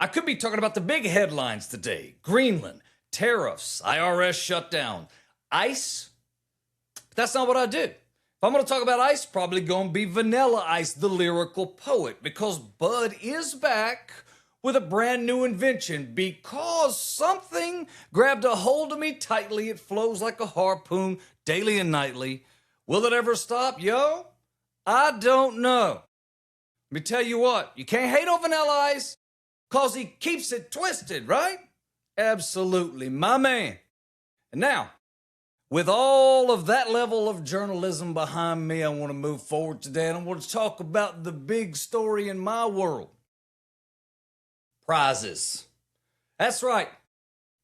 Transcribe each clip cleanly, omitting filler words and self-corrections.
I could be talking about the big headlines today. Greenland, tariffs, IRS shutdown, ice. But that's not what I do. If I'm going to talk about ice, probably going to be Vanilla Ice, the lyrical poet, because Bud is back with a brand new invention because something grabbed a hold of me tightly. It flows like a harpoon daily and nightly. Will it ever stop? Yo, I don't know. Let me tell you what, you can't hate on Vanilla Ice because he keeps it twisted, right? Absolutely, my man. And now, with all of that level of journalism behind me, I want to move forward today and I want to talk about the big story in my world. Prizes. That's right,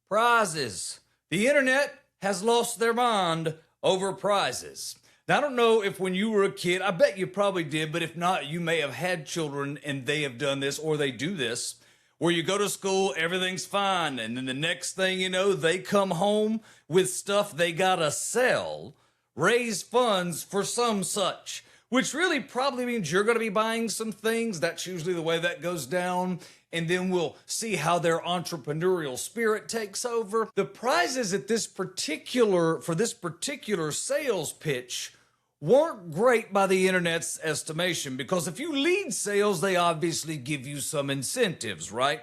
prizes. The internet has lost their mind over prizes. Now, I don't know if when you were a kid, I bet you probably did, but if not, you may have had children and they have done this or they do this, where you go to school, everything's fine, and then the next thing you know, they come home with stuff they gotta sell, raise funds for some such, which really probably means you're gonna be buying some things. That's usually the way that goes down. And then we'll see how their entrepreneurial spirit takes over. The prizes at for this particular sales pitch weren't great by the internet's estimation, because if you lead sales, they obviously give you some incentives, right?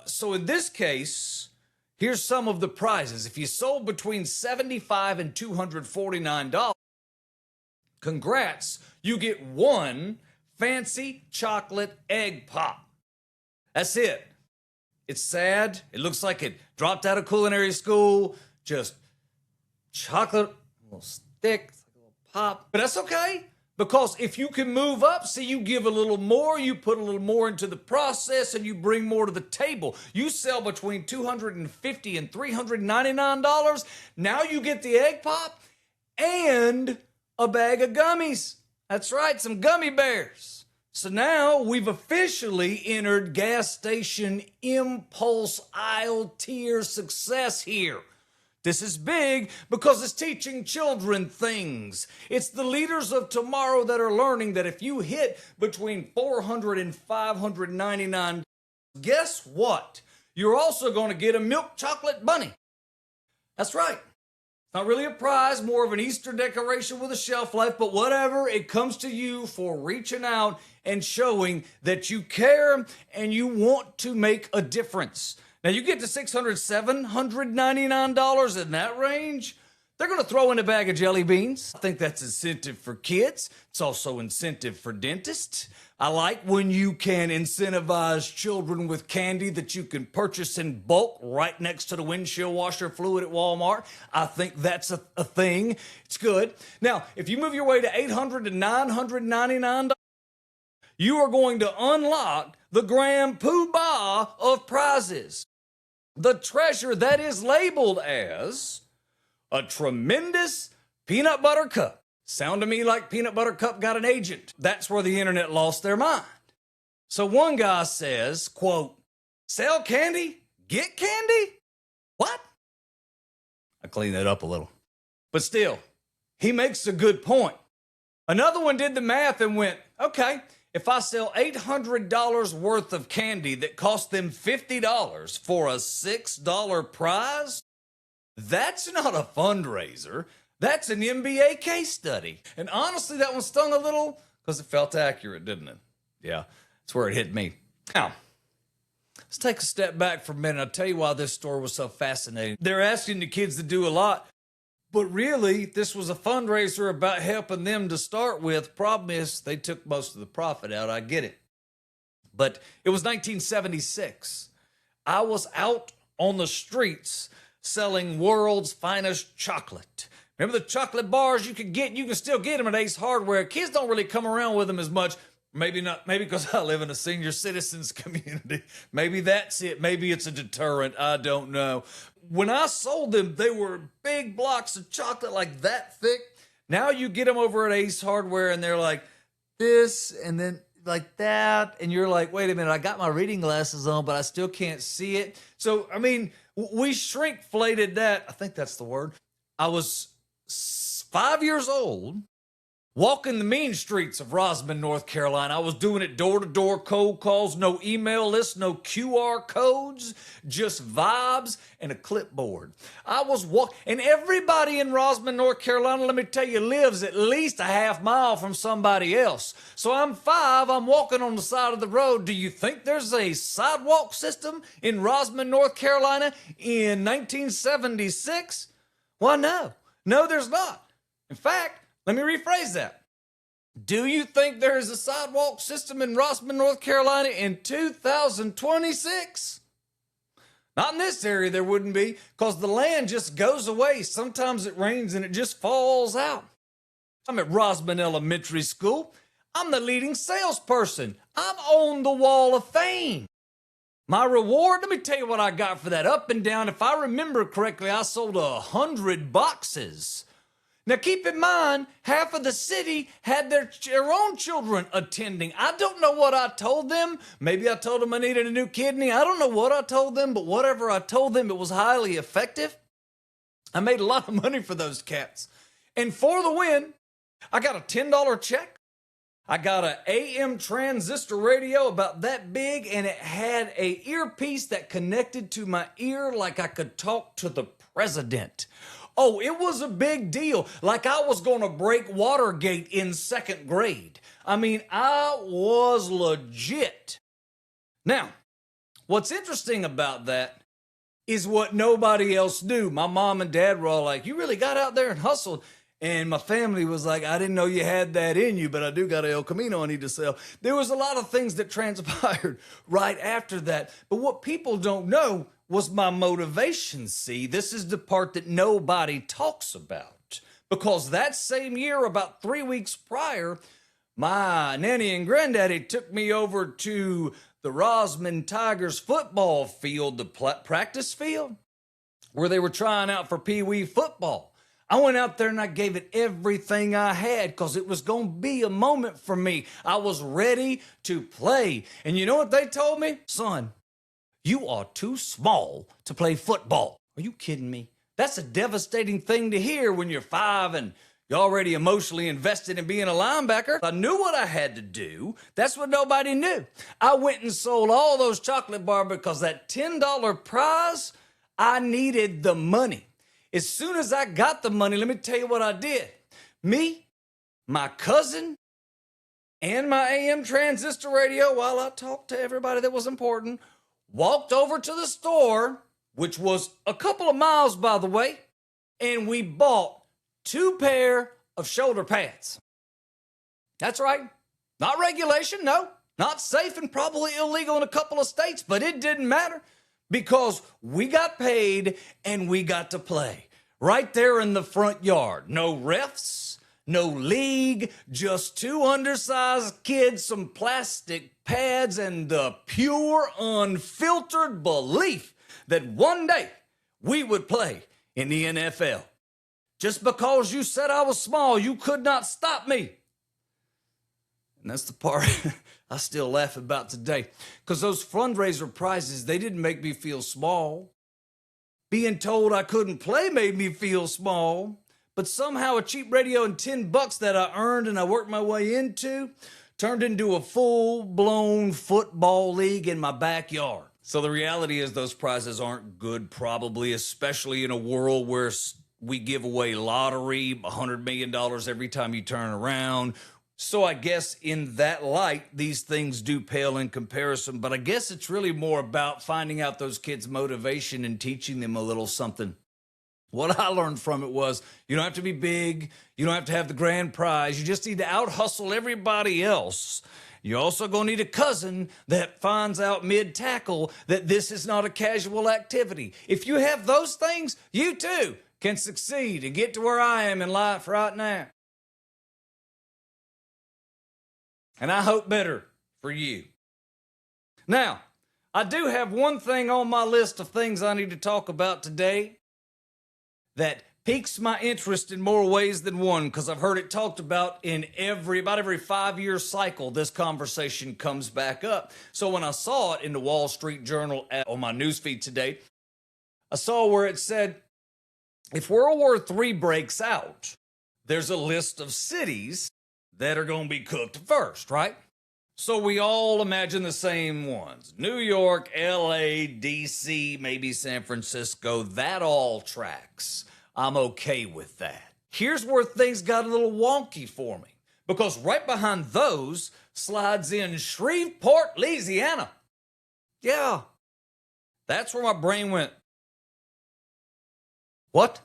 So in this case, here's some of the prizes. If you sold between $75 and $249, congrats, you get one fancy chocolate egg pop. That's it. It's sad. It looks like it dropped out of culinary school. Just chocolate, a little stick, a little pop. But that's okay, because if you can move up, see, you give a little more, you put a little more into the process, and you bring more to the table. You sell between $250 and $399. Now you get the egg pop and a bag of gummies. That's right, some gummy bears. So now we've officially entered gas station impulse aisle tier success here. This is big because it's teaching children things. It's the leaders of tomorrow that are learning that if you hit between $400 and $599, guess what? You're also going to get a milk chocolate bunny. That's right. Not really a prize, more of an Easter decoration with a shelf life, but whatever, it comes to you for reaching out and showing that you care and you want to make a difference. Now, you get to $600, $799 in that range, they're going to throw in a bag of jelly beans. I think that's incentive for kids. It's also incentive for dentists. I like when you can incentivize children with candy that you can purchase in bulk right next to the windshield washer fluid at Walmart. I think that's a thing. It's good. Now, if you move your way to $800 to $999, you are going to unlock the grand poobah of prizes. The treasure that is labeled as a tremendous peanut butter cup. Sound to me like Peanut Butter Cup got an agent. That's where the internet lost their mind. So one guy says, quote, "Sell candy, get candy? What?" I cleaned that up a little. But still, he makes a good point. Another one did the math and went, okay, if I sell $800 worth of candy that cost them $50 for a $6 prize, that's not a fundraiser. That's an MBA case study. And honestly, that one stung a little because it felt accurate, didn't it? Yeah, that's where it hit me. Now, let's take a step back for a minute. I'll tell you why this story was so fascinating. They're asking the kids to do a lot, but really, this was a fundraiser about helping them to start with. Problem is, they took most of the profit out. I get it. But it was 1976. I was out on the streets selling world's finest chocolate. Remember the chocolate bars you could get? You can still get them at Ace Hardware. Kids don't really come around with them as much. Maybe not. Maybe because I live in a senior citizens community. Maybe that's it. Maybe it's a deterrent. I don't know. When I sold them, they were big blocks of chocolate like that thick. Now you get them over at Ace Hardware and they're like this and then like that. And you're like, wait a minute, I got my reading glasses on, but I still can't see it. So, I mean, we shrinkflated that. I think that's the word. I was 5 years old Walking the mean streets of Rosman, North Carolina. I was doing it door to door, cold calls, no email lists, no QR codes, just vibes and a clipboard. I was and everybody in Rosman, North Carolina, let me tell you, lives at least a half mile from somebody else. So I'm 5, I'm walking on the side of the road. Do you think there's a sidewalk system in Rosman, North Carolina in 1976? Why, no. No, there's not. In fact, let me rephrase that. Do you think there is a sidewalk system in Rosman, North Carolina in 2026? Not in this area, there wouldn't be, because the land just goes away. Sometimes it rains and it just falls out. I'm at Rosman Elementary School. I'm the leading salesperson. I'm on the Wall of Fame. My reward, let me tell you what I got for that. Up and down, if I remember correctly, I sold 100 boxes. Now, keep in mind, half of the city had their own children attending. I don't know what I told them. Maybe I told them I needed a new kidney. I don't know what I told them, but whatever I told them, it was highly effective. I made a lot of money for those cats. And for the win, I got a $10 check. I got an AM transistor radio about that big, and it had an earpiece that connected to my ear like I could talk to the president. Oh, it was a big deal. Like I was going to break Watergate in 2nd grade. I mean, I was legit. Now, what's interesting about that is what nobody else knew. My mom and dad were all like, you really got out there and hustled. And my family was like, I didn't know you had that in you, but I do got a El Camino I need to sell. There was a lot of things that transpired right after that. But what people don't know was my motivation. See, this is the part that nobody talks about. Because that same year, about 3 weeks prior, my nanny and granddaddy took me over to the Rosman Tigers football field, the practice field, where they were trying out for Pee Wee football. I went out there and I gave it everything I had because it was going to be a moment for me. I was ready to play. And you know what they told me? Son, you are too small to play football. Are you kidding me? That's a devastating thing to hear when you're 5 and you're already emotionally invested in being a linebacker. I knew what I had to do. That's what nobody knew. I went and sold all those chocolate bars because that $10 prize, I needed the money. As soon as I got the money, let me tell you what I did. Me, my cousin, and my AM transistor radio, while I talked to everybody that was important, walked over to the store, which was a couple of miles, by the way, and we bought 2 pair of shoulder pads. That's right. Not regulation, no. Not safe and probably illegal in a couple of states, but it didn't matter because we got paid and we got to play right there in the front yard. No refs, no league, just 2 undersized kids, some plastic pads, and the pure, unfiltered belief that one day we would play in the NFL. Just because you said I was small, you could not stop me. And that's the part I still laugh about today. Because those fundraiser prizes, they didn't make me feel small. Being told I couldn't play made me feel small. But somehow a cheap radio and $10 that I earned and I worked my way into turned into a full-blown football league in my backyard. So the reality is those prizes aren't good, probably, especially in a world where we give away lottery, $100 million every time you turn around. So I guess in that light, these things do pale in comparison. But I guess it's really more about finding out those kids' motivation and teaching them a little something. What I learned from it was you don't have to be big. You don't have to have the grand prize. You just need to out-hustle everybody else. You're also going to need a cousin that finds out mid-tackle that this is not a casual activity. If you have those things, you too can succeed and get to where I am in life right now. And I hope better for you. Now, I do have one thing on my list of things I need to talk about today that piques my interest in more ways than one, because I've heard it talked about in about every 5-year cycle. This conversation comes back up. So when I saw it in the Wall Street Journal on my newsfeed today, I saw where it said, if World War III breaks out, there's a list of cities that are going to be cooked first, right? So we all imagine the same ones. New York, LA, DC, maybe San Francisco. That all tracks. I'm okay with that. Here's where things got a little wonky for me, because right behind those slides in Shreveport, Louisiana. Yeah, that's where my brain went. What?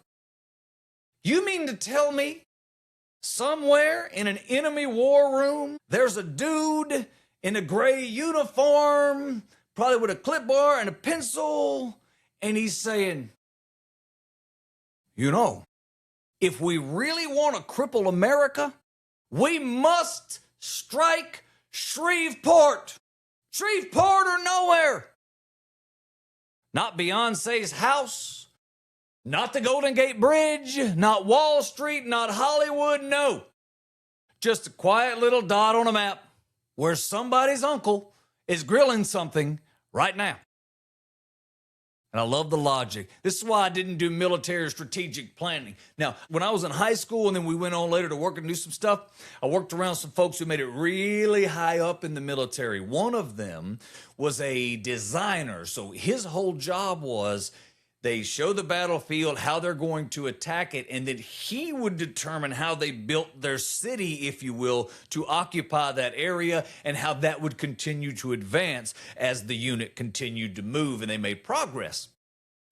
You mean to tell me somewhere in an enemy war room, there's a dude in a gray uniform, probably with a clipboard and a pencil, and he's saying, you know, if we really want to cripple America, we must strike Shreveport. Shreveport or nowhere. Not Beyonce's house, not the Golden Gate Bridge, not Wall Street, not Hollywood, no. Just a quiet little dot on a map where somebody's uncle is grilling something right now. And I love the logic. This is why I didn't do military strategic planning. Now, when I was in high school and then we went on later to work and do some stuff, I worked around some folks who made it really high up in the military. One of them was a designer. So his whole job was they show the battlefield, how they're going to attack it, and then he would determine how they built their city, if you will, to occupy that area and how that would continue to advance as the unit continued to move and they made progress,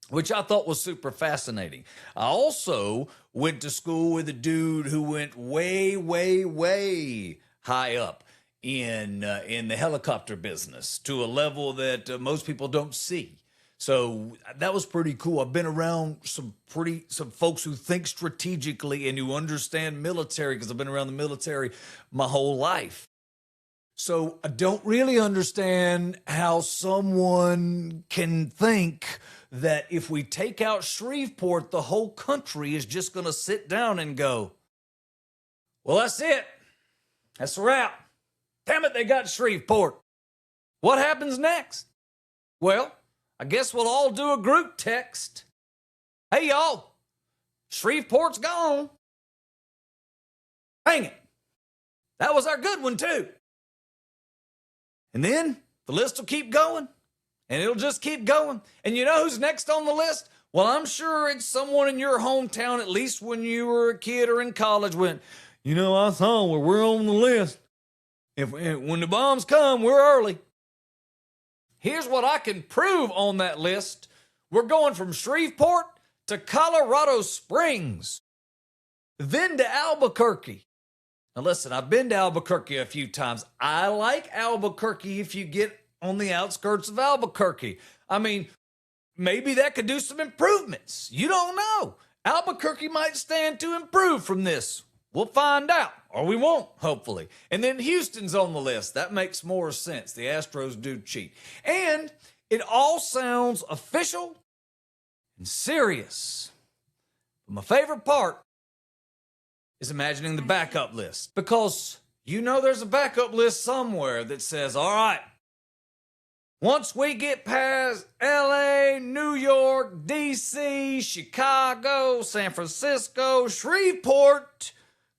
which I thought was super fascinating. I also went to school with a dude who went way, way, way high up in the helicopter business to a level that most people don't see. So that was pretty cool. I've been around some folks who think strategically and who understand military, because I've been around the military my whole life. So I don't really understand how someone can think that if we take out Shreveport, the whole country is just going to sit down and go, well, that's it. That's a wrap. Damn it, they got Shreveport. What happens next? Well, I guess we'll all do a group text. Hey, y'all, Shreveport's gone. Dang it. That was our good one, too. And then the list will keep going, and it'll just keep going. And you know who's next on the list? Well, I'm sure it's someone in your hometown, at least when you were a kid or in college, went, you know, I saw where we're on the list. When the bombs come, we're early. Here's what I can prove on that list. We're going from Shreveport to Colorado Springs, then to Albuquerque. Now listen, I've been to Albuquerque a few times. I like Albuquerque if you get on the outskirts of Albuquerque. I mean, maybe that could do some improvements. You don't know. Albuquerque might stand to improve from this. We'll find out, or we won't, hopefully. And then Houston's on the list. That makes more sense. The Astros do cheat. And it all sounds official and serious. But my favorite part is imagining the backup list. Because you know there's a backup list somewhere that says, all right, once we get past LA, New York, DC, Chicago, San Francisco, Shreveport,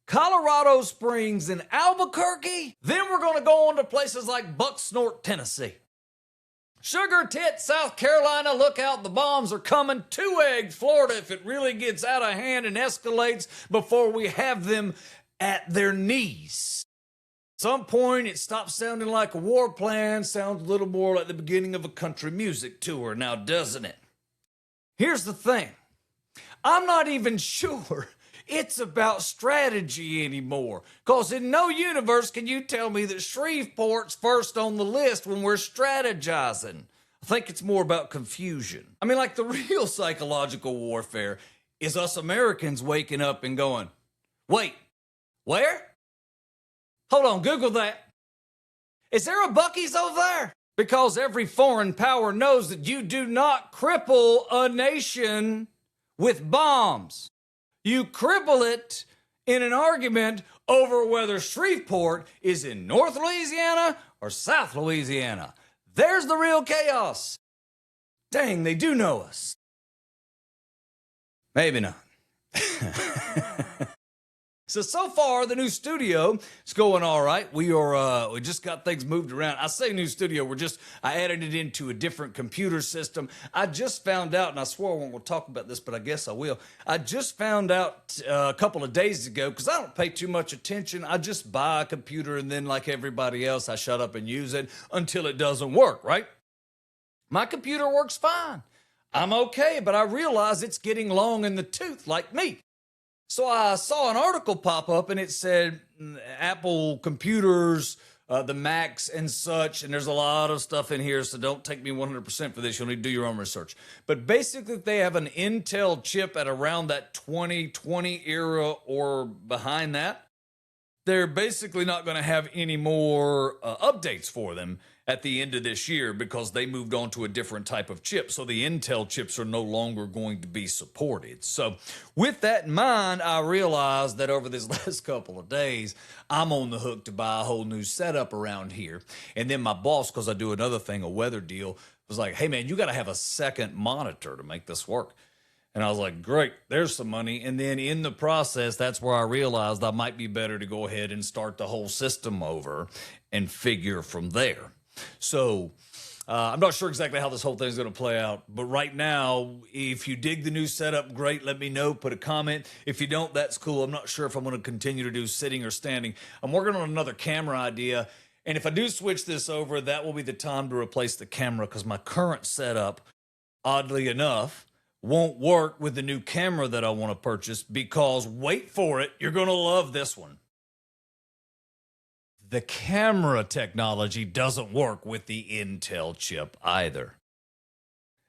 Colorado Springs, and Albuquerque, then we're going to go on to places like Bucksnort, Tennessee. Sugar Tit, South Carolina, look out, the bombs are coming. Two-Egg, Florida, if it really gets out of hand and escalates before we have them at their knees. At some point, it stops sounding like a war plan, sounds a little more like the beginning of a country music tour now, doesn't it? Here's the thing. I'm not even sure it's about strategy anymore. Because in no universe can you tell me that Shreveport's first on the list when we're strategizing. I think it's more about confusion. I mean, like the real psychological warfare is us Americans waking up and going, wait, where? Hold on, Google that. Is there a Buc-ee's over there? Because every foreign power knows that you do not cripple a nation with bombs. You cripple it in an argument over whether Shreveport is in North Louisiana or South Louisiana. There's the real chaos. Dang, they do know us. Maybe not. So far, the new studio is going all right. We just got things moved around. I say new studio, I added it into a different computer system. I just found out, and I swore I won't talk about this, but I guess I will. I just found out a couple of days ago, because I don't pay too much attention. I just buy a computer, and then like everybody else, I shut up and use it until it doesn't work, right? My computer works fine. I'm okay, but I realize it's getting long in the tooth like me. So I saw an article pop up and it said Apple computers, the Macs and such, and there's a lot of stuff in here, so don't take me 100% for this. You'll need to do your own research. But basically, they have an Intel chip at around that 2020 era or behind that. They're basically not going to have any more updates for them at the end of this year because they moved on to a different type of chip. So the Intel chips are no longer going to be supported. So with that in mind, I realized that over this last couple of days, I'm on the hook to buy a whole new setup around here. And then my boss, because I do another thing, a weather deal, was like, hey man, you got to have a second monitor to make this work. And I was like, great, there's some money. And then in the process, that's where I realized I might be better to go ahead and start the whole system over and figure from there. So I'm not sure exactly how this whole thing is going to play out. But right now, if you dig the new setup, great, let me know. Put a comment. If you don't, that's cool. I'm not sure if I'm going to continue to do sitting or standing. I'm working on another camera idea. And if I do switch this over, that will be the time to replace the camera because my current setup, oddly enough, won't work with the new camera that I want to purchase because, wait for it, you're going to love this one. The camera technology doesn't work with the Intel chip either.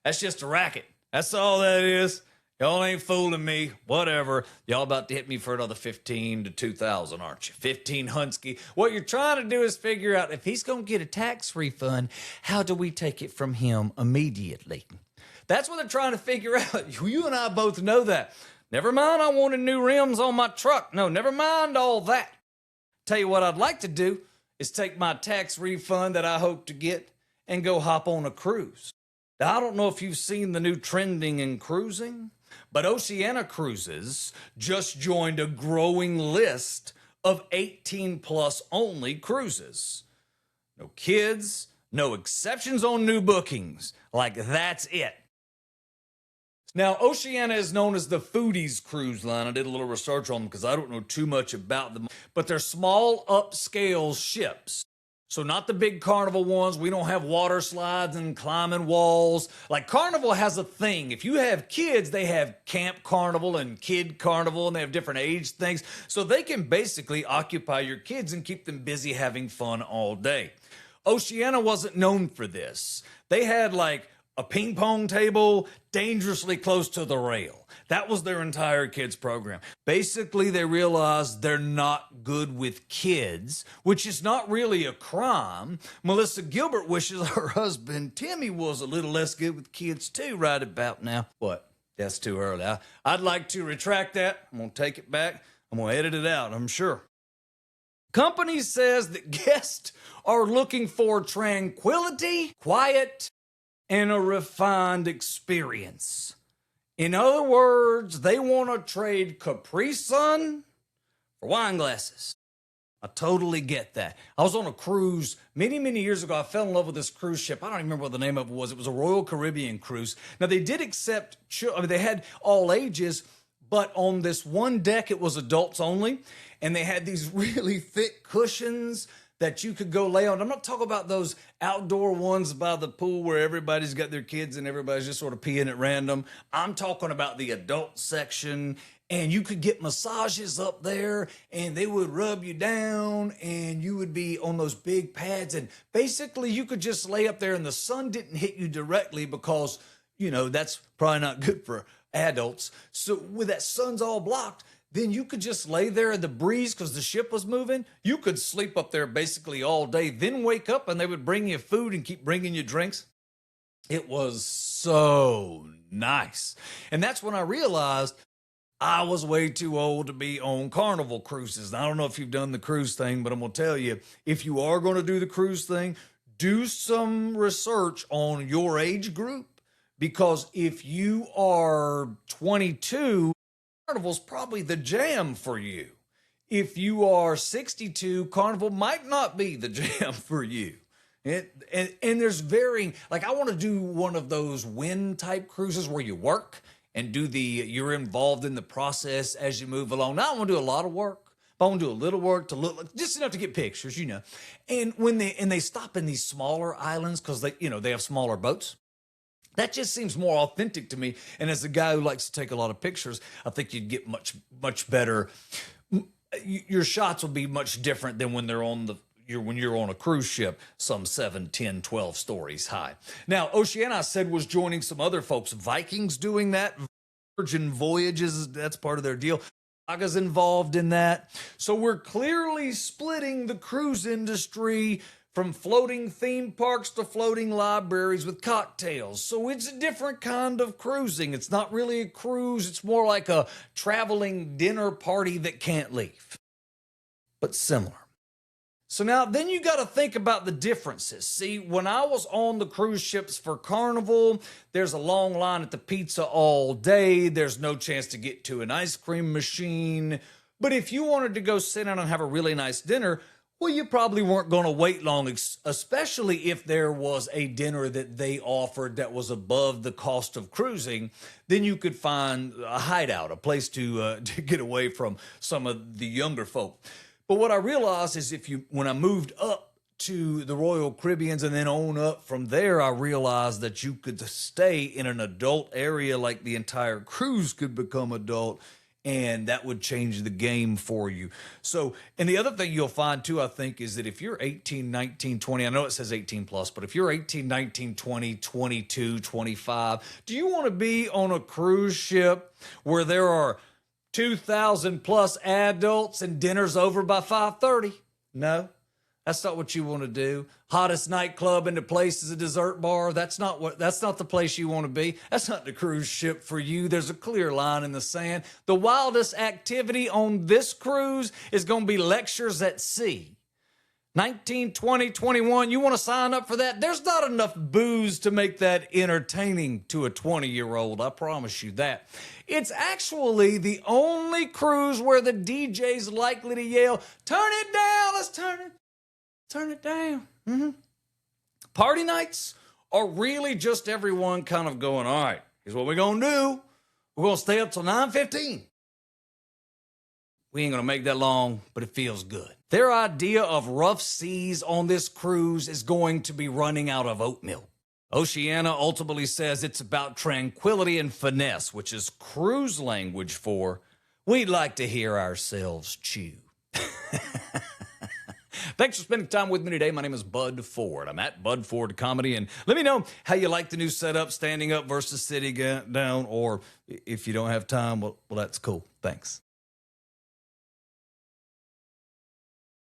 That's just a racket. That's all that is. Y'all ain't fooling me. Whatever. Y'all about to hit me for another 15 to 2,000, aren't you? 15 Hunsky. What you're trying to do is figure out if he's going to get a tax refund, how do we take it from him immediately? That's what they're trying to figure out. You and I both know that. Never mind, I wanted new rims on my truck. No, never mind all that. Tell you what I'd like to do is take my tax refund that I hope to get and go hop on a cruise. Now, I don't know if you've seen the new trending in cruising, but Oceania Cruises just joined a growing list of 18 plus only cruises. No kids, no exceptions on new bookings. Like, that's it. Now, Oceania is known as the Foodies cruise line. I did a little research on them because I don't know too much about them. But they're small, upscale ships. So not the big Carnival ones. We don't have water slides and climbing walls. Like Carnival has a thing. If you have kids, they have Camp Carnival and Kid Carnival, and they have different age things. So they can basically occupy your kids and keep them busy having fun all day. Oceania wasn't known for this. They had like a ping pong table dangerously close to the rail. That was their entire kids program. Basically, they realized they're not good with kids, which is not really a crime. Melissa Gilbert wishes her husband Timmy was a little less good with kids too right about now. What? That's too early. I'd like to retract that. I'm going to take it back. I'm going to edit it out, I'm sure. Company says that guests are looking for tranquility, quiet, and a refined experience. In other words, they want to trade Capri Sun for wine glasses. I totally get that. I was on a cruise many, many years ago. I fell in love with this cruise ship. I don't even remember what the name of it was. It was a Royal Caribbean cruise. Now, they did accept, they had all ages, but on this one deck, it was adults only. And they had these really thick cushions that you could go lay on. I'm not talking about those outdoor ones by the pool where everybody's got their kids and everybody's just sort of peeing at random. I'm talking about the adult section, and you could get massages up there and they would rub you down and you would be on those big pads. And basically you could just lay up there and the sun didn't hit you directly because, that's probably not good for adults. So with that sun's all blocked, then you could just lay there in the breeze because the ship was moving. You could sleep up there basically all day, then wake up and they would bring you food and keep bringing you drinks. It was so nice. And that's when I realized I was way too old to be on Carnival cruises. Now, I don't know if you've done the cruise thing, but I'm going to tell you, if you are going to do the cruise thing, do some research on your age group, because if you are 22, Carnival's probably the jam for you. If you are 62, Carnival might not be the jam for you. And there's varying, like I want to do one of those wind type cruises where you work and you're involved in the process as you move along. Now I want to do a lot of work. But I want to do a little work to look just enough to get pictures, And when they stop in these smaller islands because they have smaller boats. That just seems more authentic to me. And as a guy who likes to take a lot of pictures, I think you'd get much better. Your shots will be much different than when when you're on a cruise ship, some 7, 10, 12 stories high. Now, Oceana, I said, was joining some other folks. Vikings doing that. Virgin Voyages, that's part of their deal. Saga's involved in that. So we're clearly splitting the cruise industry from floating theme parks to floating libraries with cocktails. So it's a different kind of cruising. It's not really a cruise. It's more like a traveling dinner party that can't leave, but similar. So now then you got to think about the differences. See, when I was on the cruise ships for Carnival, there's a long line at the pizza all day. There's no chance to get to an ice cream machine. But if you wanted to go sit down and have a really nice dinner, well, you probably weren't going to wait long, especially if there was a dinner that they offered that was above the cost of cruising. Then you could find a hideout, a place to get away from some of the younger folk. But what I realized is when I moved up to the Royal Caribbeans and then on up from there, I realized that you could stay in an adult area, like the entire cruise could become adult, and that would change the game for you. So, and the other thing you'll find too, I think, is that if you're 18, 19, 20, I know it says 18 plus, but if you're 18, 19, 20, 22, 25, do you want to be on a cruise ship where there are 2,000 plus adults and dinner's over by 5:30? No, that's not what you want to do. Hottest nightclub in the place is a dessert bar. That's not the place you want to be. That's not the cruise ship for you. There's a clear line in the sand. The wildest activity on this cruise is going to be lectures at sea. 19, 20, 21, you want to sign up for that? There's not enough booze to make that entertaining to a 20-year-old. I promise you that. It's actually the only cruise where the DJ's likely to yell, "Turn it down, let's turn it down." Mm-hmm. Party nights are really just everyone kind of going, all right, here's what we're going to do. We're going to stay up till 9:15. We ain't going to make that long, but it feels good. Their idea of rough seas on this cruise is going to be running out of oat milk. Oceana ultimately says it's about tranquility and finesse, which is cruise language for we'd like to hear ourselves chew. Thanks for spending time with me today. My name is Bud Ford. I'm at Bud Ford Comedy, and let me know how you like the new setup, standing up versus sitting down, or if you don't have time, well, that's cool. Thanks.